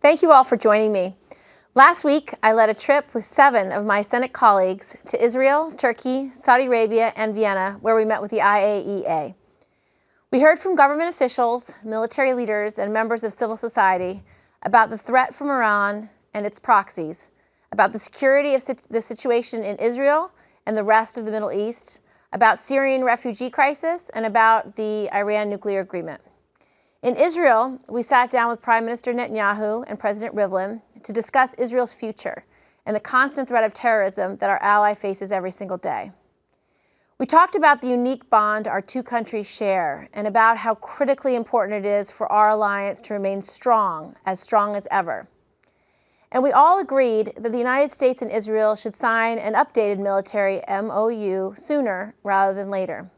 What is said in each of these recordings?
Thank you all for joining me. Last week, I led a trip with 7 of my Senate colleagues to Israel, Turkey, Saudi Arabia, and Vienna, where we met with the IAEA. We heard from government officials, military leaders, and members of civil society about the threat from Iran and its proxies, about the security of the situation in Israel and the rest of the Middle East, about Syrian refugee crisis, and about the Iran nuclear agreement. In Israel, we sat down with Prime Minister Netanyahu and President Rivlin to discuss Israel's future and the constant threat of terrorism that our ally faces every single day. We talked about the unique bond our two countries share and about how critically important it is for our alliance to remain strong as ever. And we all agreed that the United States and Israel should sign an updated military MOU sooner rather than later.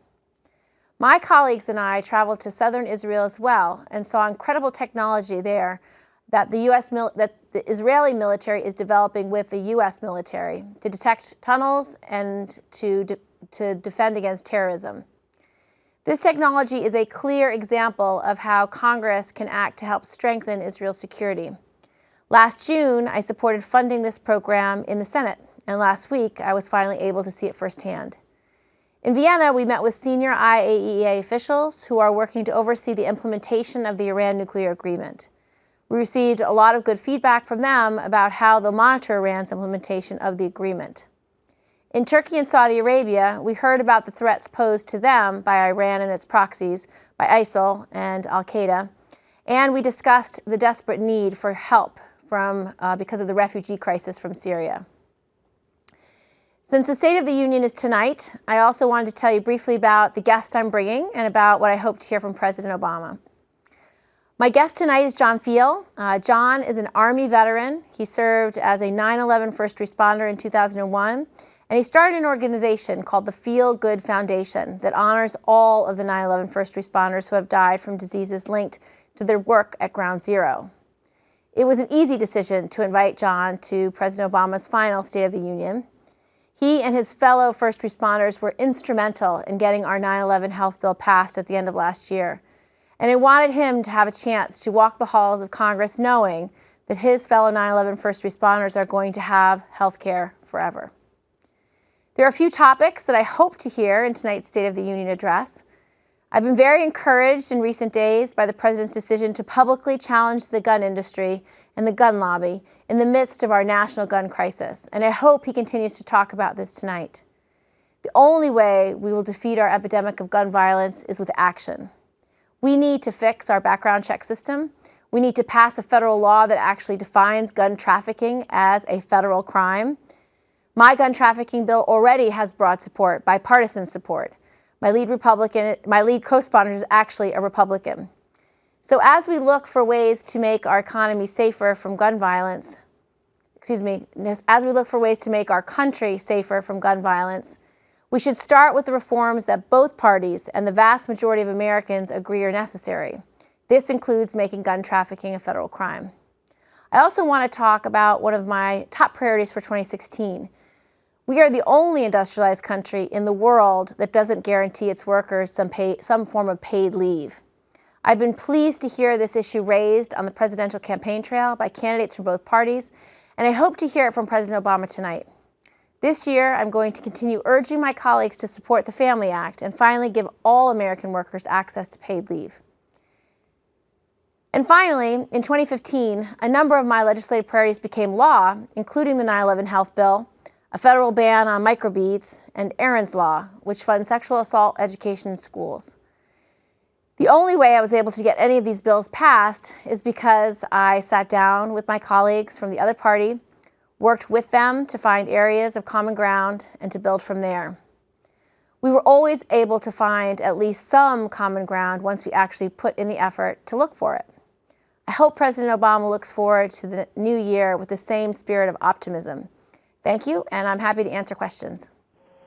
My colleagues and I traveled to southern Israel as well and saw incredible technology there that the Israeli military is developing with the U.S. military to detect tunnels and to defend against terrorism. This technology is a clear example of how Congress can act to help strengthen Israel's security. Last June, I supported funding this program in the Senate, and last week I was finally able to see it firsthand. In Vienna, we met with senior IAEA officials who are working to oversee the implementation of the Iran nuclear agreement. We received a lot of good feedback from them about how they'll monitor Iran's implementation of the agreement. In Turkey and Saudi Arabia, we heard about the threats posed to them by Iran and its proxies, by ISIL and al-Qaeda, and we discussed the desperate need for help because of the refugee crisis from Syria. Since the State of the Union is tonight, I also wanted to tell you briefly about the guest I'm bringing and about what I hope to hear from President Obama. My guest tonight is John Feal. John is an Army veteran. He served as a 9/11 first responder in 2001, and he started an organization called the Feel Good Foundation that honors all of the 9/11 first responders who have died from diseases linked to their work at Ground Zero. It was an easy decision to invite John to President Obama's final State of the Union. He and his fellow first responders were instrumental in getting our 9/11 health bill passed at the end of last year. And I wanted him to have a chance to walk the halls of Congress knowing that his fellow 9/11 first responders are going to have health care forever. There are a few topics that I hope to hear in tonight's State of the Union address. I've been very encouraged in recent days by the President's decision to publicly challenge the gun industry and the gun lobby in the midst of our national gun crisis, and I hope he continues to talk about this tonight. The only way we will defeat our epidemic of gun violence is with action. We need to fix our background check system. We need to pass a federal law that actually defines gun trafficking as a federal crime. My gun trafficking bill already has broad support, bipartisan support. My lead co-sponsor is actually a Republican. So as we look for ways to make our economy safer from gun violence, as we look for ways to make our country safer from gun violence, we should start with the reforms that both parties and the vast majority of Americans agree are necessary. This includes making gun trafficking a federal crime. I also want to talk about one of my top priorities for 2016. We are the only industrialized country in the world that doesn't guarantee its workers some form of paid leave. I've been pleased to hear this issue raised on the presidential campaign trail by candidates from both parties, and I hope to hear it from President Obama tonight. This year, I'm going to continue urging my colleagues to support the Family Act and finally give all American workers access to paid leave. And finally, in 2015, a number of my legislative priorities became law, including the 9/11 health bill, a federal ban on microbeads, and Aaron's Law, which funds sexual assault education in schools. The only way I was able to get any of these bills passed is because I sat down with my colleagues from the other party, worked with them to find areas of common ground, and to build from there. We were always able to find at least some common ground once we actually put in the effort to look for it. I hope President Obama looks forward to the new year with the same spirit of optimism. Thank you, and I'm happy to answer questions.